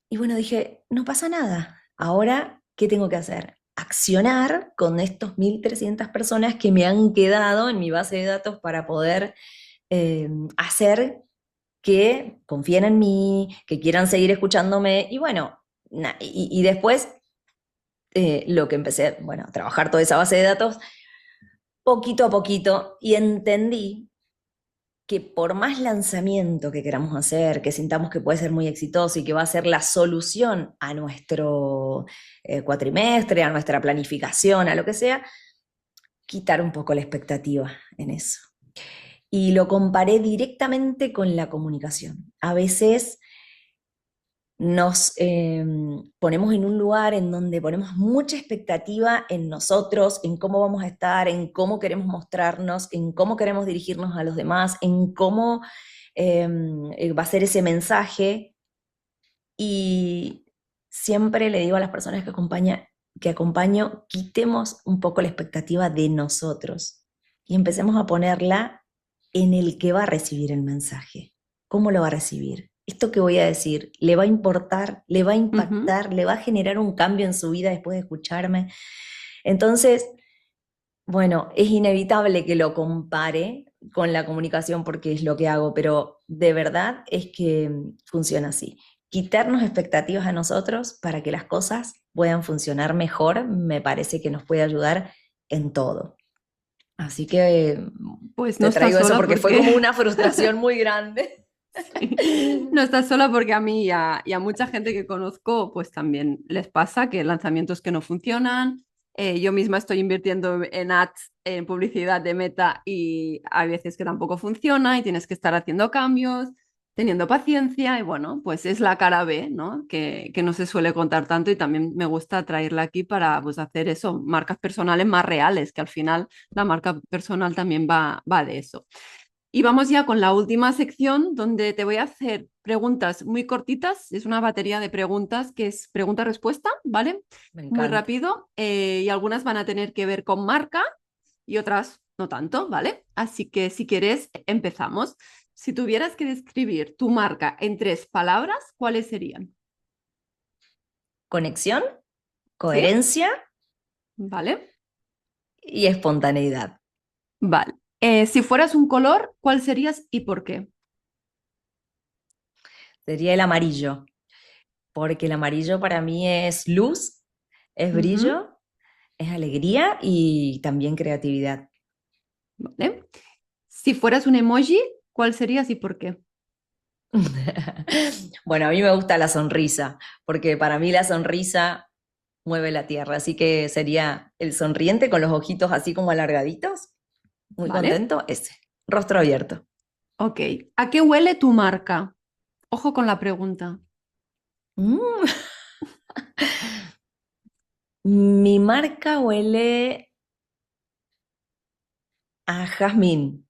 y bueno, dije, no pasa nada. Ahora, ¿qué tengo que hacer? Accionar con estos 1.300 personas que me han quedado en mi base de datos para poder hacer que confíen en mí, que quieran seguir escuchándome. Y bueno, y después lo que empecé, bueno, a trabajar toda esa base de datos poquito a poquito y entendí que por más lanzamiento que queramos hacer, que sintamos que puede ser muy exitoso y que va a ser la solución a nuestro cuatrimestre, a nuestra planificación, a lo que sea, quitar un poco la expectativa en eso. Y lo comparé directamente con la comunicación. A veces nos ponemos en un lugar en donde ponemos mucha expectativa en nosotros, en cómo vamos a estar, en cómo queremos mostrarnos, en cómo queremos dirigirnos a los demás, en cómo va a ser ese mensaje. Y siempre le digo a las personas que acompaño, quitemos un poco la expectativa de nosotros y empecemos a ponerla en el que va a recibir el mensaje. ¿Cómo lo va a recibir? Esto que voy a decir, ¿le va a importar? ¿Le va a Ujú. impactar? ¿Le va a generar un cambio en su vida después de escucharme? Entonces, bueno, es inevitable que lo compare con la comunicación porque es lo que hago, pero de verdad es que funciona así. Quitarnos expectativas a nosotros para que las cosas puedan funcionar mejor, me parece que nos puede ayudar en todo. Así que Pues no te estás traigo eso sola porque fue porque como una frustración muy grande. no estás sola porque a mí y a mucha gente que conozco, pues también les pasa que lanzamientos que no funcionan. Yo misma estoy invirtiendo en ads, en publicidad de Meta y hay veces que tampoco funciona y tienes que estar haciendo cambios, teniendo paciencia y bueno, pues es la cara B, ¿no? Que no se suele contar tanto y también me gusta traerla aquí para pues hacer eso, marcas personales más reales, que al final la marca personal también va de eso. Y vamos ya con la última sección donde te voy a hacer preguntas muy cortitas. Es una batería de preguntas que es pregunta-respuesta, ¿vale? Me Muy encanta. rápido. Y algunas van a tener que ver con marca y otras no tanto, ¿vale? Así que si quieres, empezamos. si tuvieras que describir tu marca en 3 palabras, ¿cuáles serían? Conexión, ¿Sí? coherencia ¿Vale? y espontaneidad. Vale. Si fueras un color, ¿cuál serías y por qué? Sería el amarillo, porque el amarillo para mí es luz, es Ujú. brillo, es alegría y también creatividad. Vale. Si fueras un emoji, ¿cuál serías y por qué? Bueno, a mí me gusta la sonrisa, porque para mí la sonrisa mueve la tierra, así que sería el sonriente con los ojitos así como alargaditos, muy ¿Vale? contento, ese, rostro abierto. Ok. ¿A qué huele tu marca? Ojo con la pregunta. Mm, Mi marca huele a jazmín,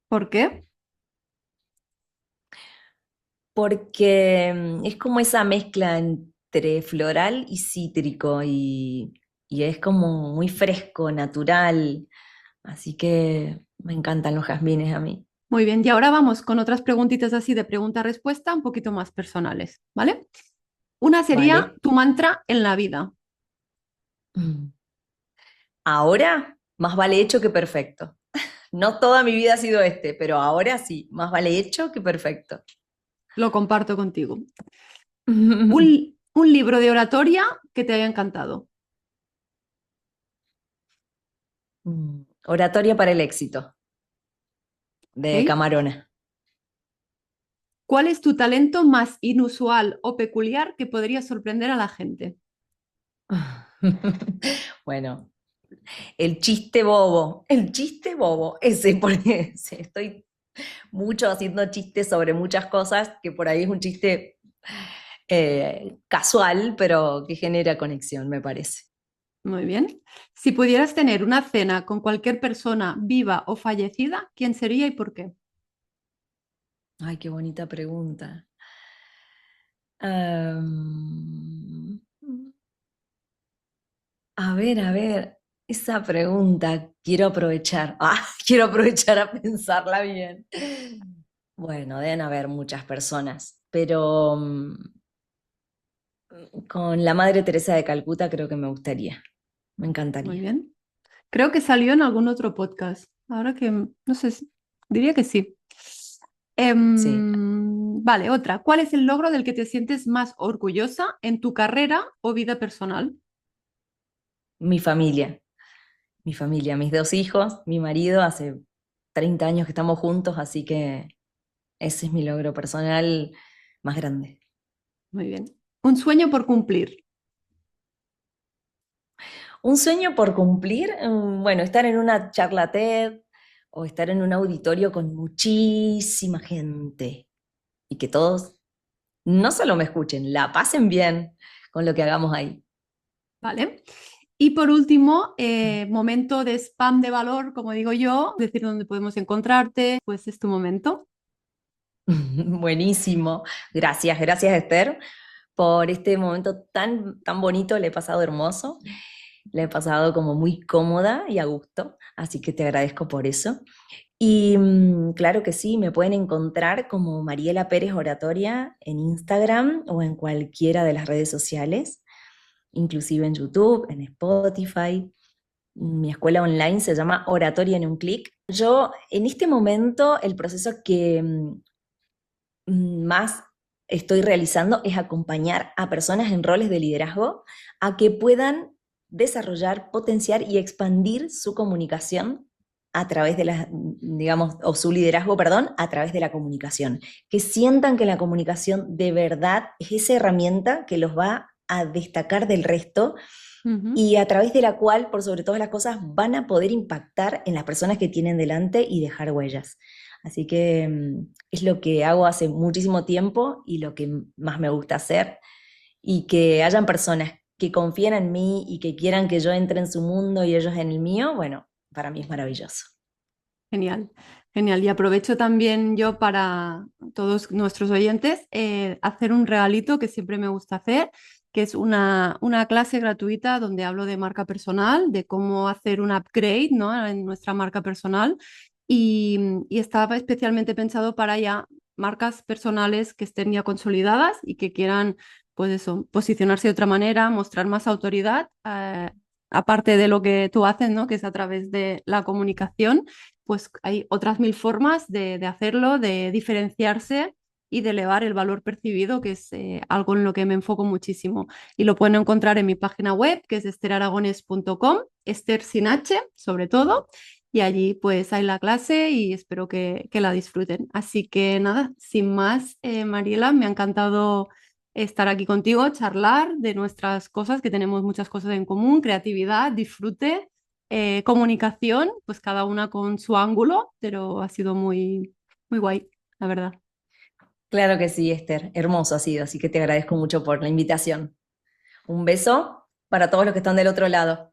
¿Por qué? porque es como esa mezcla entre floral y cítrico y es como muy fresco, natural, así que me encantan los jazmines a mí. Muy bien. Y ahora vamos con otras preguntitas así de pregunta-respuesta, un poquito más personales, ¿vale? Una sería Vale. tu mantra en la vida. Mm. Ahora, más vale hecho que perfecto. No toda mi vida ha sido este, pero ahora sí, más vale hecho que perfecto. Lo comparto contigo. Un libro de oratoria que te haya encantado. Oratoria para el éxito, de ¿Ok? Camarona. ¿Cuál es tu talento más inusual o peculiar que podría sorprender a la gente? Bueno, el chiste bobo, ese, porque sí, estoy mucho haciendo chistes sobre muchas cosas, que por ahí es un chiste casual, pero que genera conexión, me parece. Muy bien. Si pudieras tener una cena con cualquier persona viva o fallecida, ¿quién sería y por qué? Ay, qué bonita pregunta. A ver, esa pregunta quiero aprovechar. Quiero aprovechar a pensarla bien. Bueno, deben haber muchas personas, pero con la Madre Teresa de Calcuta creo que me gustaría, me Muy encantaría. bien. Creo que salió en algún otro podcast. Ahora que no sé, diría que sí. Sí, Vale, otra. ¿Cuál es el logro del que te sientes más orgullosa en tu carrera o vida personal? mi familia, mi familia, mis 2 hijos, mi marido, hace 30 años que estamos juntos, así que ese es mi logro personal más grande. Muy bien. Un sueño por cumplir. Un sueño por cumplir, bueno, estar en una charla TED o estar en un auditorio con muchísima gente y que todos no solo me escuchen, la pasen bien con lo que hagamos ahí. Vale. Y por último, momento de spam de valor, como digo yo, decir dónde podemos encontrarte, pues es tu momento. Buenísimo. Gracias, gracias Esther por este momento tan, tan bonito. Le he pasado hermoso, le he pasado como muy cómoda y a gusto, así que te agradezco por eso. Y claro que sí, me pueden encontrar como Mariela Pérez Oratoria en Instagram o en cualquiera de las redes sociales, inclusive en YouTube, en Spotify. Mi escuela online se llama Oratoria en un clic. Yo, en este momento, el proceso que más estoy realizando es acompañar a personas en roles de liderazgo a que puedan desarrollar, potenciar y expandir su comunicación a través de la, digamos, o su liderazgo, perdón, a través de la comunicación. Que sientan que la comunicación de verdad es esa herramienta que los va a destacar del resto Ujú. y a través de la cual, por sobre todas las cosas, van a poder impactar en las personas que tienen delante y dejar huellas. Así que es lo que hago hace muchísimo tiempo y lo que más me gusta hacer. Y que hayan personas que confíen en mí y que quieran que yo entre en su mundo y ellos en el mío, bueno, para mí es maravilloso. Genial, genial. Y aprovecho también yo para todos nuestros oyentes hacer un regalito que siempre me gusta hacer, que es una clase gratuita donde hablo de marca personal, de cómo hacer un upgrade, ¿no? En nuestra marca personal. y estaba especialmente pensado para ya marcas personales que estén ya consolidadas y que quieran, pues eso, posicionarse de otra manera, mostrar más autoridad, aparte de lo que tú haces, ¿no? Que es a través de la comunicación, pues hay otras mil formas de hacerlo, de diferenciarse y de elevar el valor percibido, que es algo en lo que me enfoco muchísimo. Y lo pueden encontrar en mi página web, que es esteraragones.com, Ester sin H, sobre todo, y allí pues hay la clase y espero que la disfruten. Así que nada, sin más, Mariela, me ha encantado estar aquí contigo, charlar de nuestras cosas, que tenemos muchas cosas en común, creatividad, disfrute, comunicación, pues cada una con su ángulo, pero ha sido muy, muy guay, la verdad. Claro que sí, Esther. Hermoso ha sido, así que te agradezco mucho por la invitación. Un beso para todos los que están del otro lado.